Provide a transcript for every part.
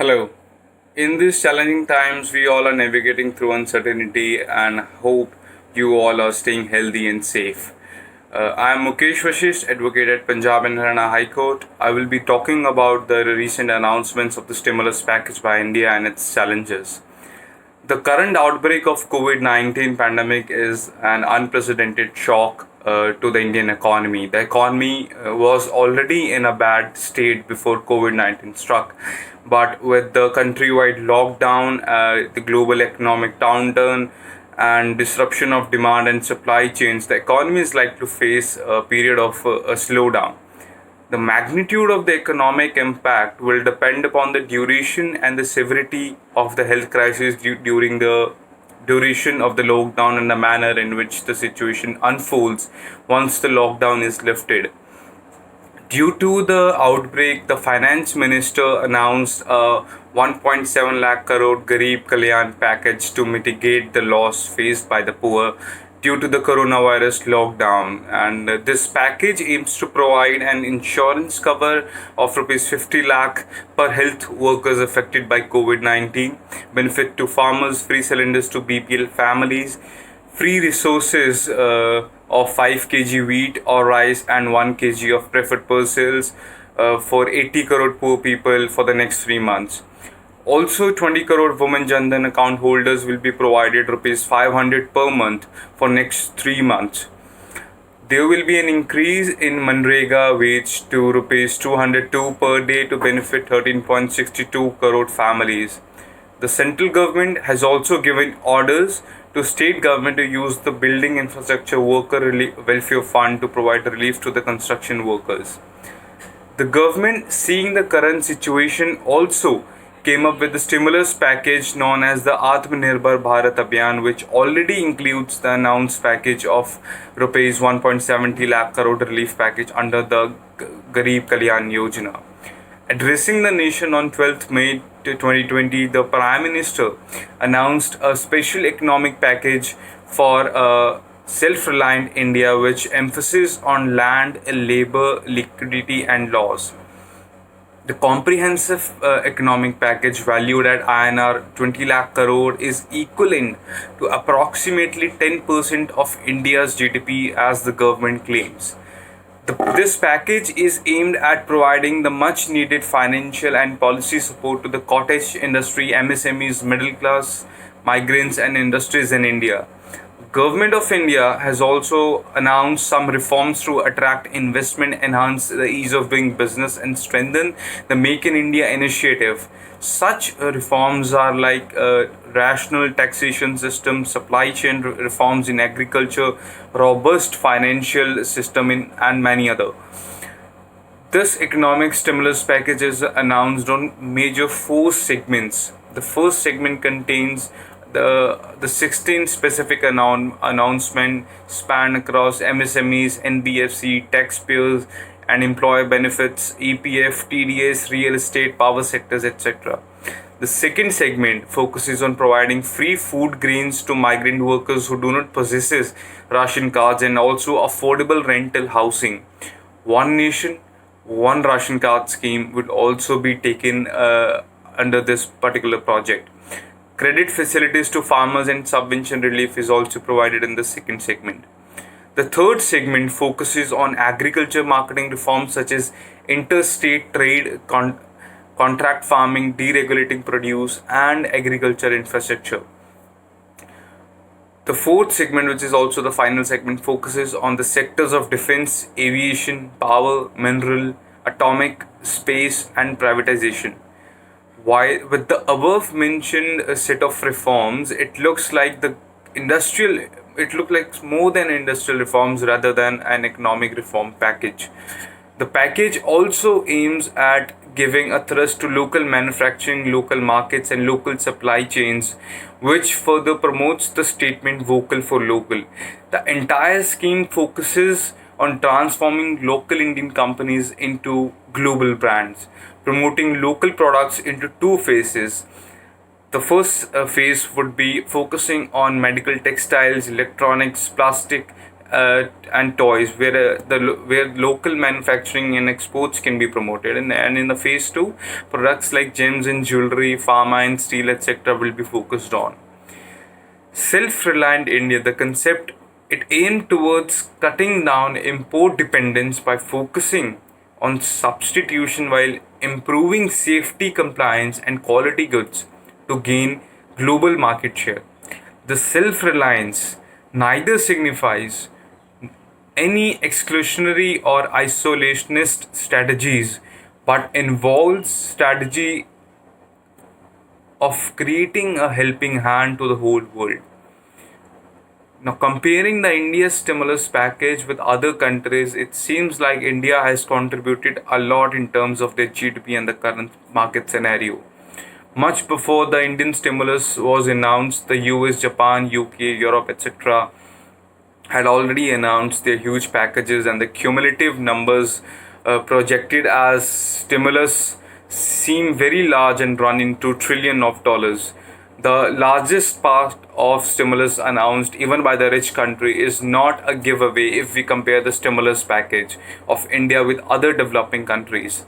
Hello. In these challenging times, we all are navigating through uncertainty and hope you all are staying healthy and safe. I am Mukesh Vashisht, advocate at Punjab and Haryana High Court. I will be talking about the recent announcements of the stimulus package by India and its challenges. The current outbreak of COVID-19 pandemic is an unprecedented shock to the Indian economy. The economy was already in a bad state before COVID-19 struck, but with the countrywide lockdown, the global economic downturn, and disruption of demand and supply chains, the economy is likely to face a period of a slowdown. The magnitude of the economic impact will depend upon the duration and the severity of the health crisis during the duration of the lockdown and the manner in which the situation unfolds once the lockdown is lifted. Due to the outbreak, the finance minister announced a 1.7 lakh crore Garib Kalyan package to mitigate the loss faced by the poor due to the coronavirus lockdown. And this package aims to provide an insurance cover of rupees 50 lakh per health workers affected by COVID-19, benefit to farmers, free cylinders to BPL families, free resources of 5 kg wheat or rice and 1 kg of preferred parcels for 80 crore poor people for the next 3 months. Also, 20 crore women Jan Dhan account holders will be provided rupees 500 per month for next 3 months. There will be an increase in Manrega wage to rupees 202 per day to benefit 13.62 crore families. The central government has also given orders to state government to use the Building Infrastructure Worker Welfare Fund to provide relief to the construction workers. The government, seeing the current situation, also came up with the stimulus package known as the Atmanirbhar Bharat Abhiyan, which already includes the announced package of rupees 1.70 lakh crore relief package under the Garib Kalyan Yojana. Addressing the nation on 12th May 2020, the Prime Minister announced a special economic package for a self-reliant India, which emphasizes on land, labor, liquidity, and laws. The comprehensive economic package valued at INR 20 lakh crore is equivalent to approximately 10% of India's GDP, as the government claims. This package is aimed at providing the much needed financial and policy support to the cottage industry, MSMEs, middle class, migrants, and industries in India. Government of India has also announced some reforms to attract investment, enhance the ease of doing business, and strengthen the Make in India initiative. Such reforms are like rational taxation system, supply chain reforms in agriculture, robust financial system, and many other. This economic stimulus package is announced on major four segments. The first segment contains the 16 specific announcement span across MSMEs, NBFC, taxpayers, and employer benefits, EPF, TDS, real estate, power sectors, etc. The second segment focuses on providing free food grains to migrant workers who do not possess ration cards, and also affordable rental housing. One nation, one ration card scheme would also be taken under this particular project. Credit facilities to farmers and subvention relief is also provided in the second segment. The third segment focuses on agriculture marketing reforms such as interstate trade, contract farming, deregulating produce, and agriculture infrastructure. The fourth segment, which is also the final segment, focuses on the sectors of defense, aviation, power, mineral, atomic, space, and privatization. While with the above mentioned set of reforms, it looks like it looked like more than industrial reforms rather than an economic reform package. The package also aims at giving a thrust to local manufacturing, local markets, and local supply chains, which further promotes the statement vocal for local. The entire scheme focuses on transforming local Indian companies into global brands, promoting local products into two phases. The first phase would be focusing on medical textiles, electronics, plastic, and toys, where local manufacturing and exports can be promoted, and in the phase 2, products like gems and jewelry, pharma and steel, etc., will be focused on. Self-reliant India, the concept, it aimed towards cutting down import dependence by focusing on substitution while improving safety, compliance, and quality goods to gain global market share. The self-reliance neither signifies any exclusionary or isolationist strategies, but involves strategy of creating a helping hand to the whole world. Now, comparing the India stimulus package with other countries, it seems like India has contributed a lot in terms of their GDP and the current market scenario. Much before the Indian stimulus was announced, the US, Japan, UK, Europe, etc., had already announced their huge packages, and the cumulative numbers projected as stimulus seem very large and run into trillion of dollars. The largest part of stimulus announced even by the rich country is not a giveaway if we compare the stimulus package of India with other developing countries.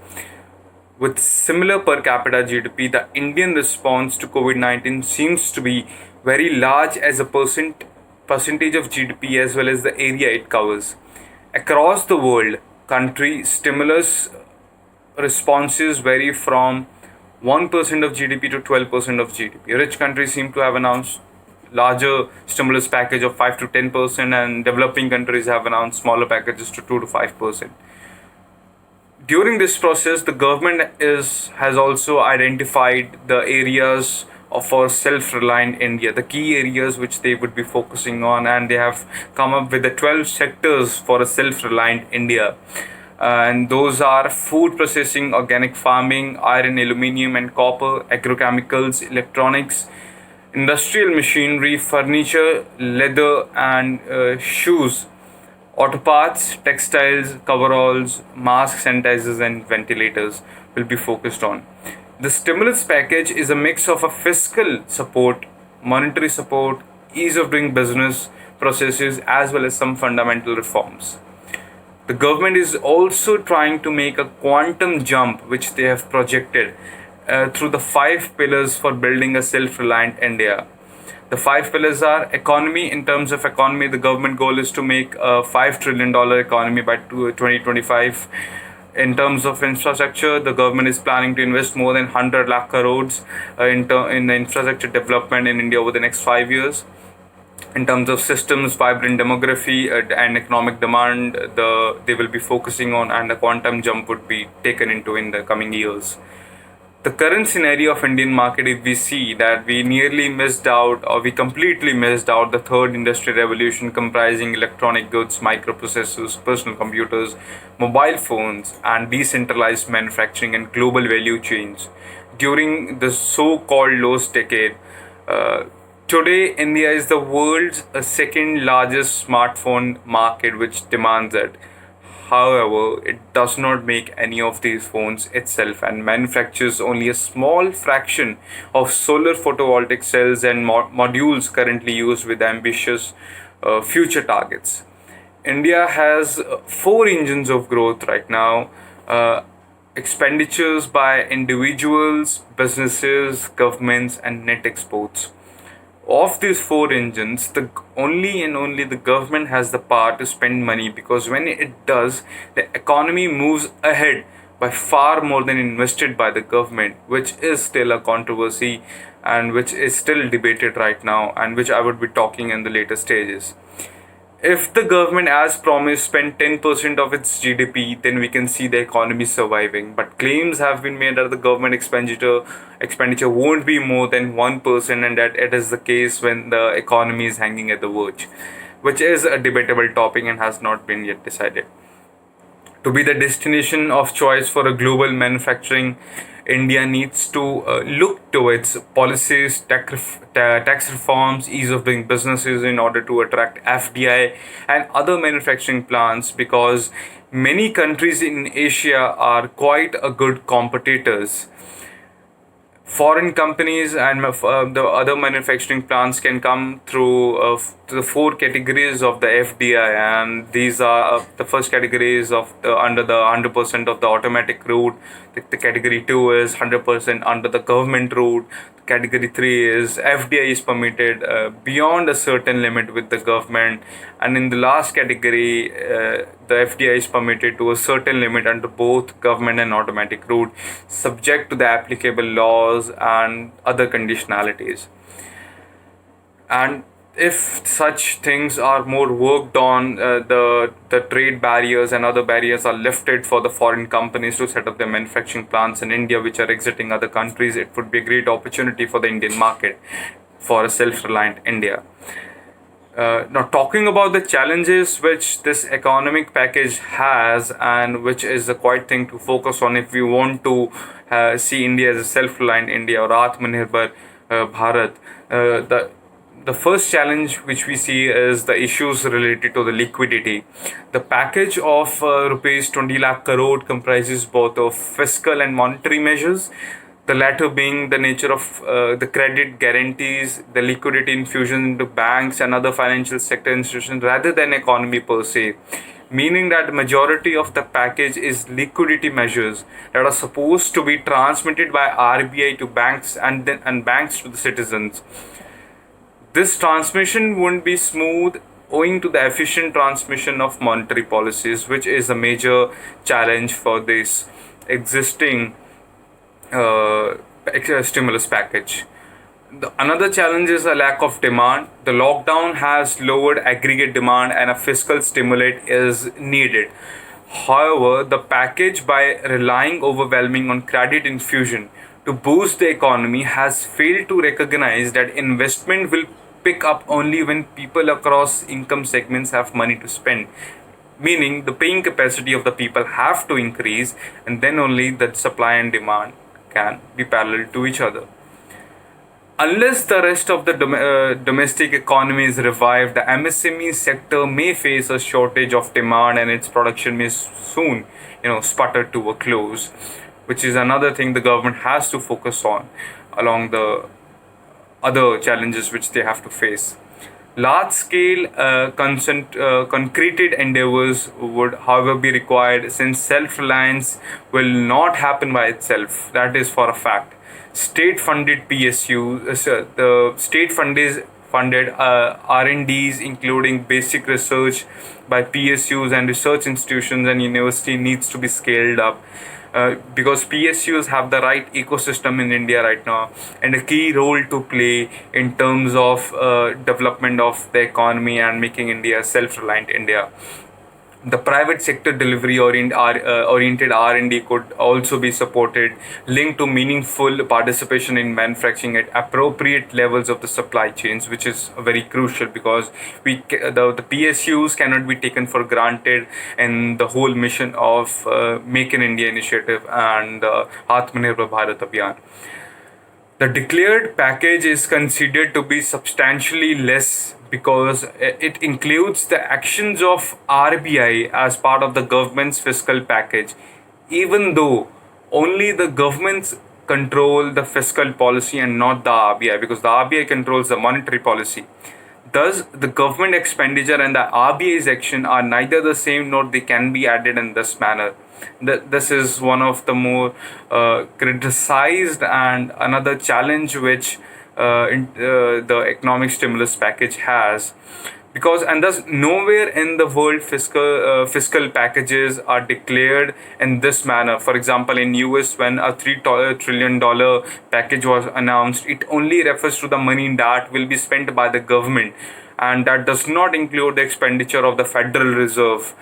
With similar per capita GDP, the Indian response to COVID-19 seems to be very large as a percentage of GDP as well as the area it covers. Across the world, country stimulus responses vary from 1% of GDP to 12% of GDP. Rich countries seem to have announced larger stimulus package of 5 to 10%, and developing countries have announced smaller packages to 2 to 5%. During this process, the government has also identified the areas for self-reliant India, the key areas which they would be focusing on, and they have come up with the 12 sectors for a self-reliant India. And those are food processing, organic farming, iron, aluminium and copper, agrochemicals, electronics, industrial machinery, furniture, leather and shoes, auto parts, textiles, coveralls, masks, sanitizers and ventilators will be focused on. The stimulus package is a mix of a fiscal support, monetary support, ease of doing business processes, as well as some fundamental reforms. The government is also trying to make a quantum jump, which they have projected through the 5 pillars for building a self-reliant India. The 5 pillars are economy. In terms of economy, the government goal is to make a $5 trillion economy by 2025. In terms of infrastructure, the government is planning to invest more than 100 lakh crores in the infrastructure development in India over the next 5 years. In terms of systems, vibrant demography and economic demand, they will be focusing on, and a quantum jump would be taken into in the coming years. The current scenario of Indian market, if we see that we nearly missed out, or we completely missed out, the third industrial revolution comprising electronic goods, microprocessors, personal computers, mobile phones, and decentralized manufacturing and global value chains during the so-called lost decade. Today, India is the world's second largest smartphone market, which demands it. However, it does not make any of these phones itself and manufactures only a small fraction of solar photovoltaic cells and modules currently used with ambitious future targets. India has 4 engines of growth right now: expenditures by individuals, businesses, governments, and net exports. Of these 4 engines, the only and only the government has the power to spend money, because when it does, the economy moves ahead by far more than invested by the government, which is still a controversy and which is still debated right now, and which I would be talking in the later stages. If the government, as promised, spent 10% of its GDP, then we can see the economy surviving. But claims have been made that the government expenditure won't be more than 1%, and that it is the case when the economy is hanging at the verge, which is a debatable topic and has not been yet decided. To be the destination of choice for a global manufacturing, India needs to look towards policies, tax reforms, ease of doing businesses in order to attract FDI and other manufacturing plants, because many countries in Asia are quite a good competitors. foreign companies and the other manufacturing plants can come through to the four categories of the FDI, and these are the first category is under the 100% of the automatic route. The category 2 is 100% under the government route. Category 3 is FDI is permitted beyond a certain limit with the government, and in the last category, the FDI is permitted to a certain limit under both government and automatic route, subject to the applicable laws and other conditionalities. And if such things are more worked on, the trade barriers and other barriers are lifted for the foreign companies to set up their manufacturing plants in India, which are exiting other countries, it would be a great opportunity for the Indian market for a self-reliant India. Now, talking about the challenges which this economic package has, and which is a quite thing to focus on if we want to see India as a self-reliant India or Atmanirbhar Bharat. The first challenge which we see is the issues related to the liquidity. The package of rupees 20 lakh crore comprises both of fiscal and monetary measures, the latter being the nature of the credit guarantees, the liquidity infusion into banks and other financial sector institutions rather than economy per se, meaning that the majority of the package is liquidity measures that are supposed to be transmitted by RBI to banks and banks to the citizens. This transmission won't be smooth owing to the efficient transmission of monetary policies, which is a major challenge for this existing stimulus package. Another challenge is a lack of demand. The lockdown has lowered aggregate demand and a fiscal stimulus is needed. However, the package, by relying overwhelming on credit infusion to boost the economy, has failed to recognize that investment will pick up only when people across income segments have money to spend, meaning the paying capacity of the people have to increase, and then only the supply and demand can be parallel to each other. Unless the rest of the domestic economy is revived, the MSME sector may face a shortage of demand and its production may soon, sputter to a close, which is another thing the government has to focus on along the other challenges which they have to face. Large scale concreted endeavors would, however, be required since self reliance will not happen by itself. That is for a fact. State funded PSUs, the state funded R&Ds, including basic research by PSUs and research institutions and university, needs to be scaled up. Because PSUs have the right ecosystem in India right now and a key role to play in terms of development of the economy and making India a self-reliant India. The private sector delivery oriented R&D could also be supported, linked to meaningful participation in manufacturing at appropriate levels of the supply chains, which is very crucial because the PSUs cannot be taken for granted in the whole mission of Make in India initiative and Atmanirbhar Bharat Abhiyan. The declared package is considered to be substantially less because it includes the actions of RBI as part of the government's fiscal package, even though only the governments control the fiscal policy and not the RBI, because the RBI controls the monetary policy. Thus, the government expenditure and the RBI's action are neither the same nor they can be added in this manner. This is one of the more criticized and another challenge which the economic stimulus package has, because and thus nowhere in the world fiscal packages are declared in this manner. For example, in US, when a $3 trillion package was announced, it only refers to the money that will be spent by the government, and that does not include the expenditure of the Federal Reserve,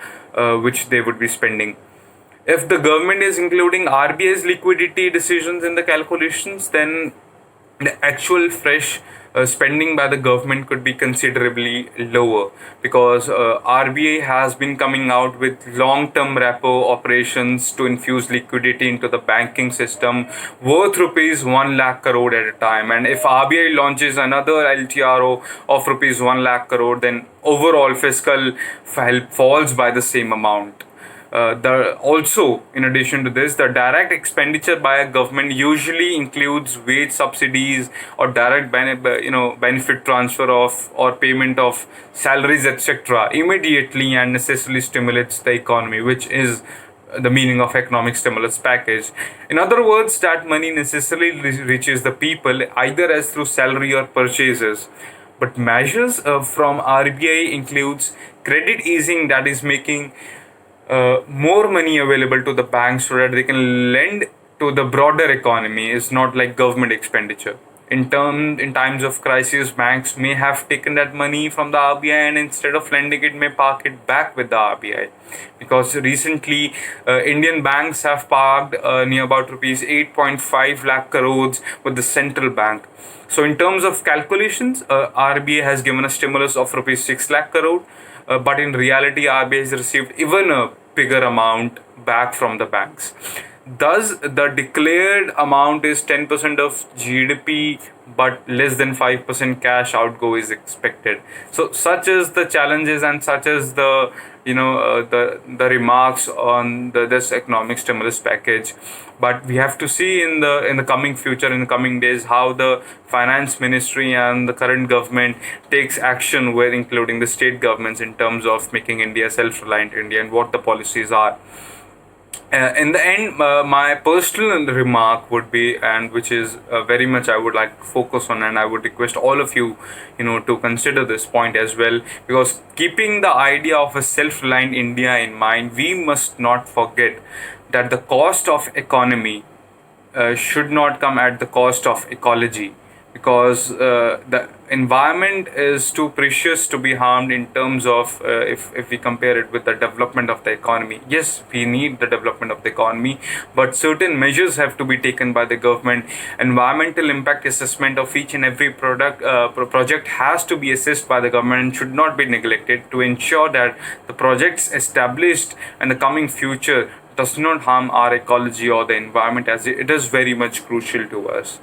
which they would be spending. If the government is including RBI's liquidity decisions in the calculations, then the actual fresh spending by the government could be considerably lower, because RBI has been coming out with long-term repo operations to infuse liquidity into the banking system worth rupees 1 lakh crore at a time. And if RBI launches another LTRO of rupees 1 lakh crore, then overall fiscal help falls by the same amount. In addition to this, the direct expenditure by a government usually includes wage subsidies or direct benefit transfer of or payment of salaries, etc. immediately and necessarily stimulates the economy, which is the meaning of economic stimulus package. In other words, that money necessarily reaches the people either as through salary or purchases. But measures from RBI includes credit easing, that is making more money available to the banks so that they can lend to the broader economy. Is not like government expenditure. In times of crisis, banks may have taken that money from the RBI and instead of lending it, may park it back with the RBI. Because recently, Indian banks have parked near about rupees 8.5 lakh crores with the central bank. So, in terms of calculations, RBI has given a stimulus of rupees 6 lakh crore, but in reality, RBI has received even a bigger amount back from the banks. Thus, the declared amount is 10% of GDP, but less than 5% cash outgo is expected. So, such is the challenges and such is the the remarks on this economic stimulus package. But we have to see in the coming future, in the coming days, how the finance ministry and the current government takes action with including the state governments in terms of making India self-reliant India and what the policies are. In the end, my personal remark would be, and which is very much I would like to focus on, and I would request all of you, to consider this point as well, because keeping the idea of a self-reliant India in mind, we must not forget that the cost of economy should not come at the cost of ecology, because the environment is too precious to be harmed in terms of if we compare it with the development of the economy. Yes, we need the development of the economy, but certain measures have to be taken by the government. Environmental impact assessment of each and every project has to be assessed by the government and should not be neglected to ensure that the projects established in the coming future does not harm our ecology or the environment, as it is very much crucial to us.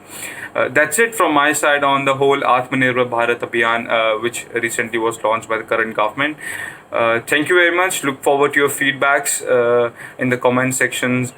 That's it from my side on the whole Atmanirbhar Bharat Abhiyan, which recently was launched by the current government. Thank you very much. Look forward to your feedbacks in the comment sections.